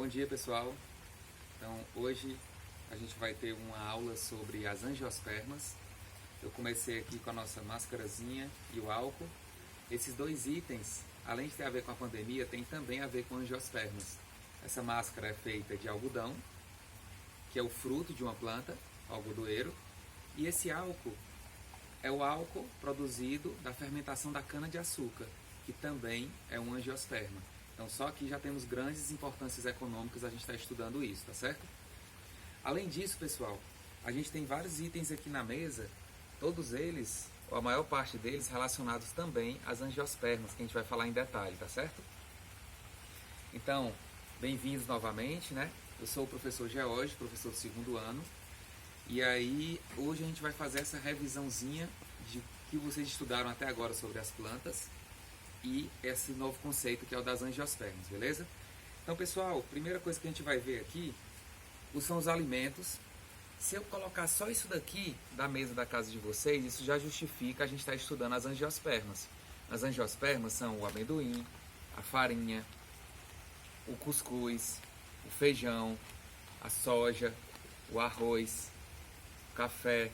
dia pessoal, então hoje a gente vai ter uma aula sobre as angiospermas. Eu comecei aqui com a nossa máscarazinha e o álcool. Esses dois itens, além de ter a ver com a pandemia, tem também a ver com angiospermas. Essa máscara é feita de algodão, que é o fruto de uma planta, o algodoeiro, e esse álcool é o álcool produzido da fermentação da cana-de-açúcar, que também é um angiosperma. Então só aqui já temos grandes importâncias econômicas, a gente está estudando isso, tá certo? Além disso, pessoal, a gente tem vários itens aqui na mesa, todos eles, ou a maior parte deles, relacionados também às angiospermas, que a gente vai falar em detalhe, tá certo? Então, bem-vindos novamente, né? Eu sou o professor George, professor do segundo ano, e aí hoje a gente vai fazer essa revisãozinha de que vocês estudaram até agora sobre as plantas e esse novo conceito que é o das angiospermas, beleza? Então, pessoal, primeira coisa que a gente vai ver aqui são os alimentos. Se eu colocar só isso daqui da mesa da casa de vocês, isso já justifica a gente estar estudando as angiospermas. As angiospermas são o amendoim, a farinha, o cuscuz, o feijão, a soja, o arroz, o café,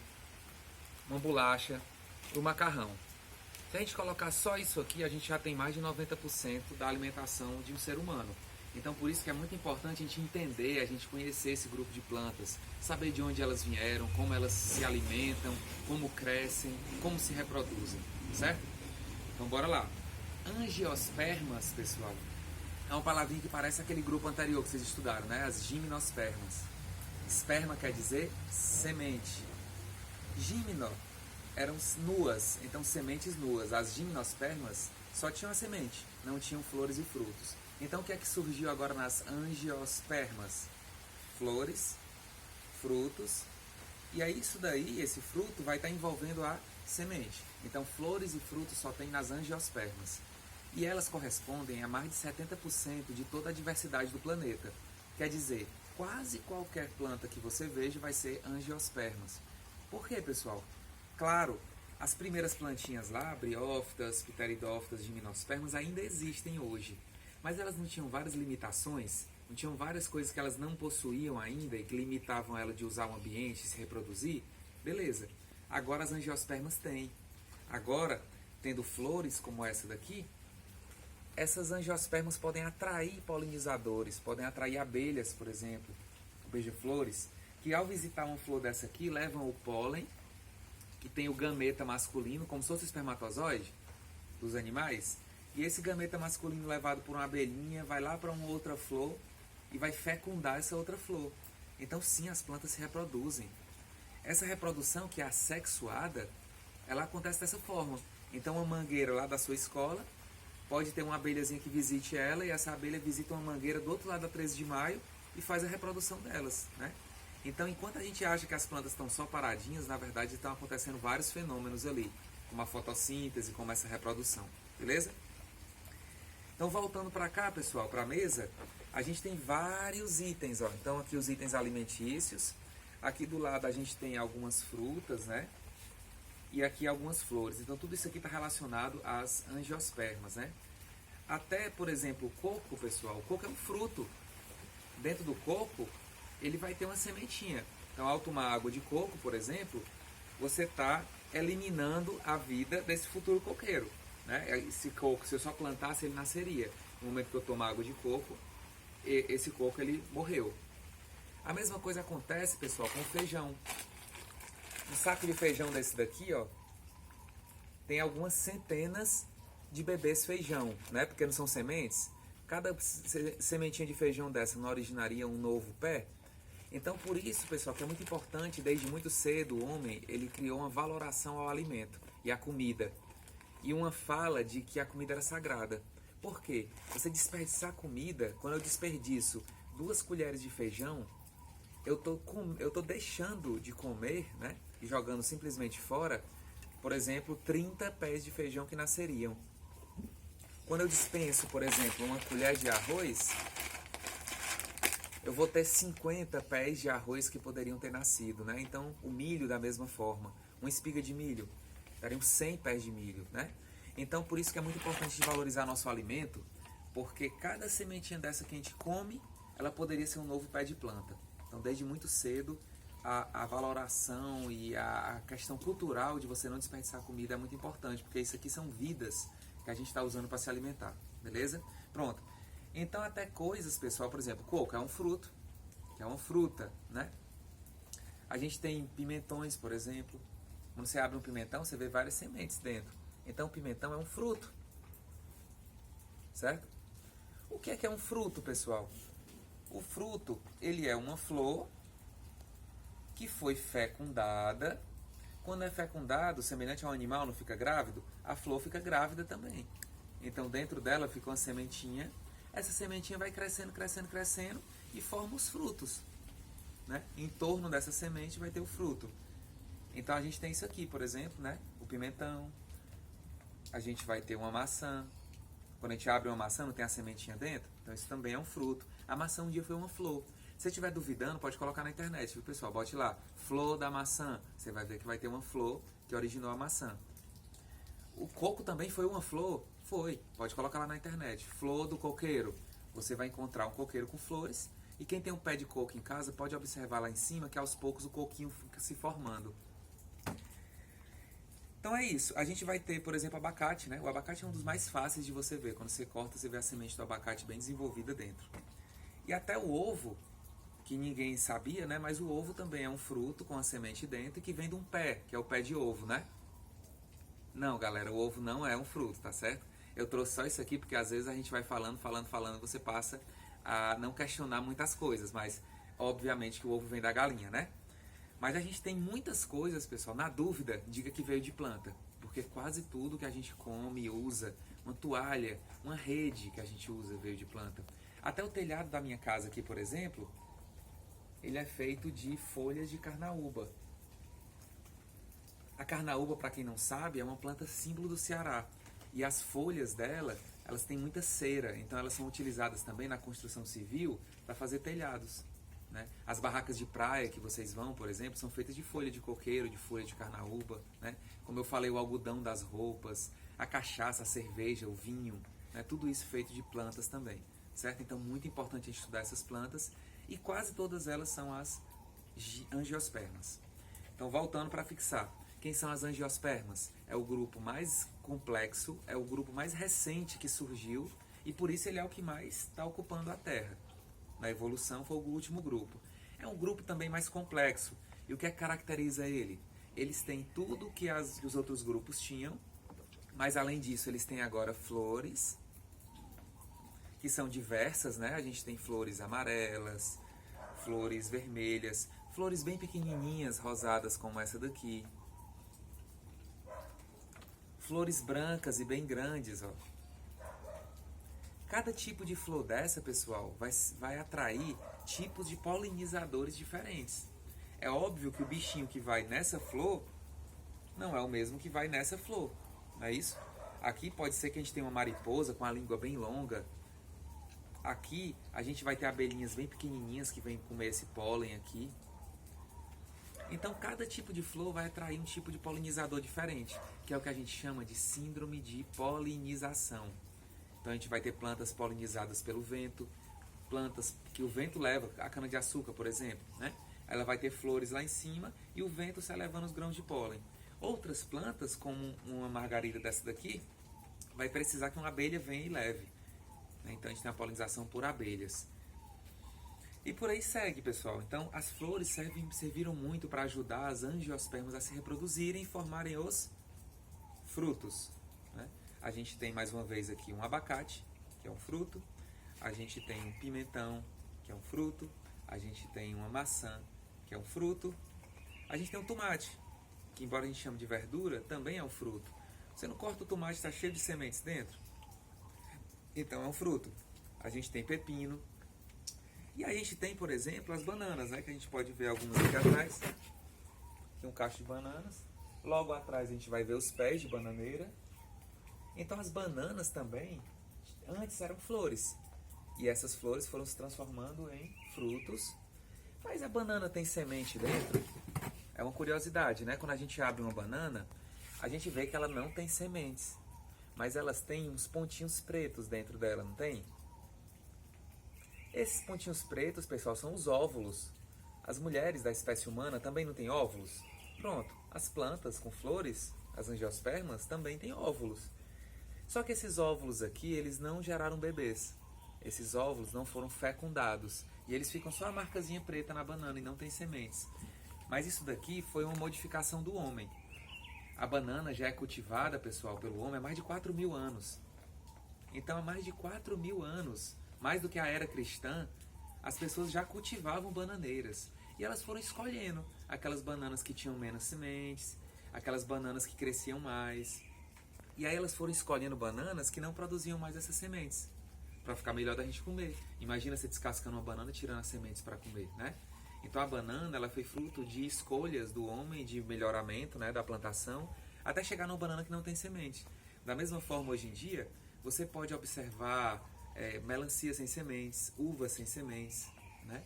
uma bolacha, o macarrão. Se a gente colocar só isso aqui, a gente já tem mais de 90% da alimentação de um ser humano. Então por isso que é muito importante a gente entender, a gente conhecer esse grupo de plantas, saber de onde elas vieram, como elas se alimentam, como crescem, como se reproduzem, certo? Então bora lá. Angiospermas, pessoal, é uma palavrinha que parece aquele grupo anterior que vocês estudaram, né? As gimnospermas. Esperma quer dizer semente. Gimno eram nuas, então sementes nuas. As gimnospermas só tinham a semente, não tinham flores e frutos. Então o que é que surgiu agora nas angiospermas? Flores, frutos, e aí isso daí, esse fruto vai estar envolvendo a semente. Então flores e frutos só tem nas angiospermas. E elas correspondem a mais de 70% de toda a diversidade do planeta. Quer dizer, quase qualquer planta que você veja vai ser angiospermas. Por quê, pessoal? Claro, as primeiras plantinhas lá, briófitas, pteridófitas, gimnospermas, ainda existem hoje. Mas elas não tinham várias limitações, não tinham várias coisas que elas não possuíam ainda e que limitavam ela de usar o ambiente e se reproduzir? Beleza. Agora as angiospermas têm. Agora, tendo flores como essa daqui, essas angiospermas podem atrair polinizadores, podem atrair abelhas, por exemplo, beija-flores, que ao visitar uma flor dessa aqui, levam o pólen, que tem o gameta masculino, como se fosse o espermatozoide dos animais, e esse gameta masculino levado por uma abelhinha vai lá para uma outra flor e vai fecundar essa outra flor. Então sim, as plantas se reproduzem. Essa reprodução, que é assexuada, ela acontece dessa forma. Então uma mangueira lá da sua escola pode ter uma abelhazinha que visite ela, e essa abelha visita uma mangueira do outro lado da 13 de maio e faz a reprodução delas, né? Então, enquanto a gente acha que as plantas estão só paradinhas, na verdade estão acontecendo vários fenômenos ali, como a fotossíntese, como essa reprodução, beleza? Então, voltando para cá, pessoal, para a mesa, a gente tem vários itens, ó. Então, aqui os itens alimentícios, aqui do lado a gente tem algumas frutas, né? E aqui algumas flores. Então, tudo isso aqui está relacionado às angiospermas, né? Até, por exemplo, o coco, pessoal, o coco é um fruto. Dentro do coco, ele vai ter uma sementinha. Então, ao tomar água de coco, por exemplo, você está eliminando a vida desse futuro coqueiro, né? Esse coco, se eu só plantasse, ele nasceria. No momento que eu tomar água de coco, esse coco ele morreu. A mesma coisa acontece, pessoal, com o feijão. Um saco de feijão desse daqui, ó, tem algumas centenas de bebês feijão, né? Porque não são sementes. Cada sementinha de feijão dessa não originaria um novo pé. Então, por isso, pessoal, que é muito importante, desde muito cedo, o homem, ele criou uma valoração ao alimento e à comida. E uma fala de que a comida era sagrada. Por quê? Você desperdiçar comida, quando eu desperdiço 2 colheres de feijão, eu tô deixando de comer, né? E jogando simplesmente fora, por exemplo, 30 pés de feijão que nasceriam. Quando eu dispenso, por exemplo, uma colher de arroz, eu vou ter 50 pés de arroz que poderiam ter nascido, né? Então, o milho da mesma forma. Uma espiga de milho, teriam 100 pés de milho, né? Então, por isso que é muito importante valorizar nosso alimento, porque cada sementinha dessa que a gente come ela poderia ser um novo pé de planta. Então, desde muito cedo, a valoração e a questão cultural de você não desperdiçar comida é muito importante, porque isso aqui são vidas que a gente está usando para se alimentar, beleza? Pronto. Então, até coisas, pessoal, por exemplo, coco é um fruto, que é uma fruta, né? A gente tem pimentões, por exemplo. Quando você abre um pimentão, você vê várias sementes dentro. Então, o pimentão é um fruto, certo? O que é um fruto, pessoal? O fruto, ele é uma flor que foi fecundada. Quando é fecundado, semelhante a um animal, não fica grávido, a flor fica grávida também. Então, dentro dela fica uma sementinha. Essa sementinha vai crescendo, crescendo, crescendo e forma os frutos, né? Em torno dessa semente vai ter o fruto. Então, a gente tem isso aqui, por exemplo, né? O pimentão. A gente vai ter uma maçã. Quando a gente abre uma maçã, não tem a sementinha dentro? Então, isso também é um fruto. A maçã um dia foi uma flor. Se você estiver duvidando, pode colocar na internet, viu, pessoal? Bote lá, flor da maçã. Você vai ver que vai ter uma flor que originou a maçã. O coco também foi uma flor? Foi. Pode colocar lá na internet. Flor do coqueiro. Você vai encontrar um coqueiro com flores. E quem tem um pé de coco em casa pode observar lá em cima que aos poucos o coquinho fica se formando. Então é isso. A gente vai ter, por exemplo, abacate, né? O abacate é um dos mais fáceis de você ver. Quando você corta, você vê a semente do abacate bem desenvolvida dentro. E até o ovo, que ninguém sabia, né? Mas o ovo também é um fruto com a semente dentro e que vem de um pé, que é o pé de ovo, né? Não, galera, o ovo não é um fruto, tá certo? Eu trouxe só isso aqui porque às vezes a gente vai falando, você passa a não questionar muitas coisas, mas obviamente que o ovo vem da galinha, né? Mas a gente tem muitas coisas, pessoal, na dúvida, diga que veio de planta, porque quase tudo que a gente come e usa, uma toalha, uma rede que a gente usa veio de planta. Até o telhado da minha casa aqui, por exemplo, ele é feito de folhas de carnaúba. A carnaúba, para quem não sabe, é uma planta símbolo do Ceará. E as folhas dela, elas têm muita cera, então elas são utilizadas também na construção civil para fazer telhados, né? As barracas de praia que vocês vão, por exemplo, são feitas de folha de coqueiro, de folha de carnaúba, né? Como eu falei, o algodão das roupas, a cachaça, a cerveja, o vinho, né? Tudo isso feito de plantas também, certo? Então, muito importante estudar essas plantas e quase todas elas são as angiospermas. Então, voltando para fixar. Quem são as angiospermas? É o grupo mais complexo, é o grupo mais recente que surgiu e por isso ele é o que mais está ocupando a Terra. Na evolução foi o último grupo. É um grupo também mais complexo. E o que caracteriza ele? Eles têm tudo que os outros grupos tinham, mas além disso eles têm agora flores, que são diversas, né? A gente tem flores amarelas, flores vermelhas, flores bem pequenininhas, rosadas como essa daqui. Flores brancas e bem grandes, ó. Cada tipo de flor dessa, pessoal, vai atrair tipos de polinizadores diferentes. É óbvio que o bichinho que vai nessa flor não é o mesmo que vai nessa flor, não é isso? Aqui pode ser que a gente tenha uma mariposa com a língua bem longa. Aqui a gente vai ter abelhinhas bem pequenininhas que vêm comer esse pólen aqui. Então, cada tipo de flor vai atrair um tipo de polinizador diferente, que é o que a gente chama de síndrome de polinização. Então, a gente vai ter plantas polinizadas pelo vento, plantas que o vento leva, a cana-de-açúcar, por exemplo, né? Ela vai ter flores lá em cima e o vento sai levando os grãos de pólen. Outras plantas, como uma margarida dessa daqui, vai precisar que uma abelha venha e leve. Então, a gente tem a polinização por abelhas. E por aí segue, pessoal. Então, as flores serviram muito para ajudar as angiospermas a se reproduzirem e formarem os frutos, né? A gente tem, mais uma vez aqui, um abacate, que é um fruto. A gente tem um pimentão, que é um fruto. A gente tem uma maçã, que é um fruto. A gente tem um tomate, que embora a gente chame de verdura, também é um fruto. Você não corta o tomate, está cheio de sementes dentro? Então é um fruto. A gente tem pepino. E aí a gente tem, por exemplo, as bananas, né? Que a gente pode ver algumas aqui atrás. Tem um cacho de bananas. Logo atrás a gente vai ver os pés de bananeira. Então as bananas também, antes eram flores. E essas flores foram se transformando em frutos. Mas a banana tem semente dentro? É uma curiosidade, né? Quando a gente abre uma banana, a gente vê que ela não tem sementes. Mas elas têm uns pontinhos pretos dentro dela, não tem? Esses pontinhos pretos, pessoal, são os óvulos. As mulheres da espécie humana também não têm óvulos? Pronto, as plantas com flores, as angiospermas, também têm óvulos. Só que esses óvulos aqui, eles não geraram bebês. Esses óvulos não foram fecundados. E eles ficam só a marcazinha preta na banana e não tem sementes. Mas isso daqui foi uma modificação do homem. A banana já é cultivada, pessoal, pelo homem há mais de 4.000 anos. Então, há mais de 4.000 anos, mais do que a era cristã, as pessoas já cultivavam bananeiras. E elas foram escolhendo aquelas bananas que tinham menos sementes, aquelas bananas que cresciam mais. E aí elas foram escolhendo bananas que não produziam mais essas sementes, para ficar melhor da gente comer. Imagina você descascando uma banana e tirando as sementes para comer, né? Então a banana, ela foi fruto de escolhas do homem, de melhoramento, né, da plantação, até chegar numa banana que não tem semente. Da mesma forma, hoje em dia, você pode observar melancia sem sementes, uva sem sementes, né?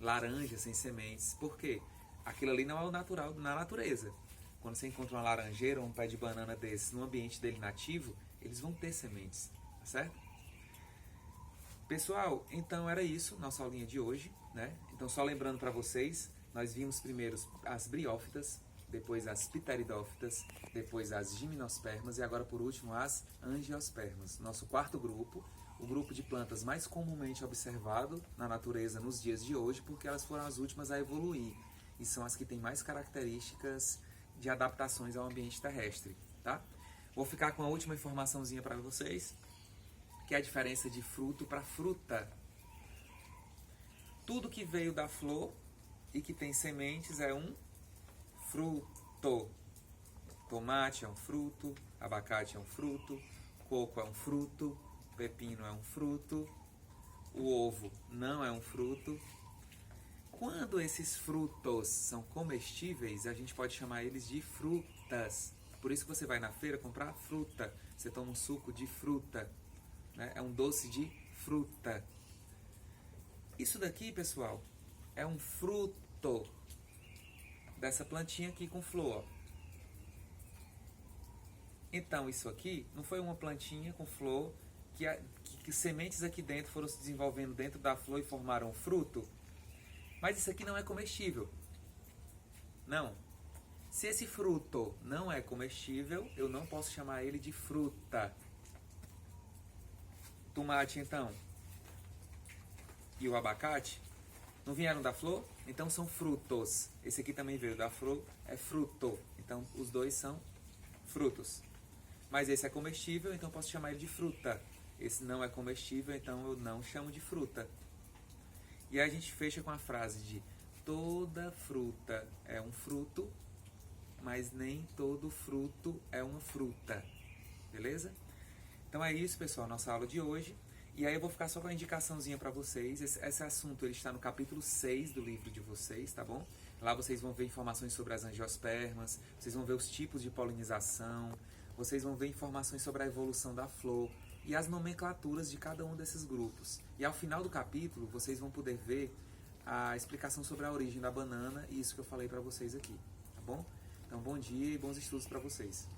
Laranja sem sementes. Por quê? Aquilo ali não é o natural na natureza. Quando você encontra uma laranjeira ou um pé de banana desse no ambiente dele nativo, eles vão ter sementes, tá certo? Pessoal, então era isso, nossa aulinha de hoje, né? Então só lembrando para vocês, nós vimos primeiro as briófitas, depois as pteridófitas, depois as gimnospermas e agora por último as angiospermas. Nosso quarto grupo, o grupo de plantas mais comumente observado na natureza nos dias de hoje, porque elas foram as últimas a evoluir e são as que têm mais características de adaptações ao ambiente terrestre, tá? Vou ficar com a última informaçãozinha para vocês, que é a diferença de fruto para fruta. Tudo que veio da flor e que tem sementes é um fruto. Tomate é um fruto, abacate é um fruto, coco é um fruto, pepino é um fruto, o ovo não é um fruto. Quando esses frutos são comestíveis, a gente pode chamar eles de frutas. Por isso que você vai na feira comprar fruta. Você toma um suco de fruta, né? É um doce de fruta. Isso daqui, pessoal, é um fruto dessa plantinha aqui com flor. Então, isso aqui não foi uma plantinha com flor que sementes aqui dentro foram se desenvolvendo dentro da flor e formaram um fruto. Mas isso aqui não é comestível. Não. Se esse fruto não é comestível, eu não posso chamar ele de fruta. Tomate, então, e o abacate não vieram da flor? Então são frutos. Esse aqui também veio da flor, é fruto. Então os dois são frutos. Mas esse é comestível, então eu posso chamar ele de fruta. Esse não é comestível, então eu não chamo de fruta. E aí a gente fecha com a frase de toda fruta é um fruto, mas nem todo fruto é uma fruta. Beleza? Então é isso, pessoal, nossa aula de hoje. E aí eu vou ficar só com a indicaçãozinha para vocês. Esse assunto ele está no capítulo 6 do livro de vocês, tá bom? Lá vocês vão ver informações sobre as angiospermas, vocês vão ver os tipos de polinização, vocês vão ver informações sobre a evolução da flor e as nomenclaturas de cada um desses grupos. E ao final do capítulo, vocês vão poder ver a explicação sobre a origem da banana e isso que eu falei para vocês aqui, tá bom? Então, bom dia e bons estudos para vocês.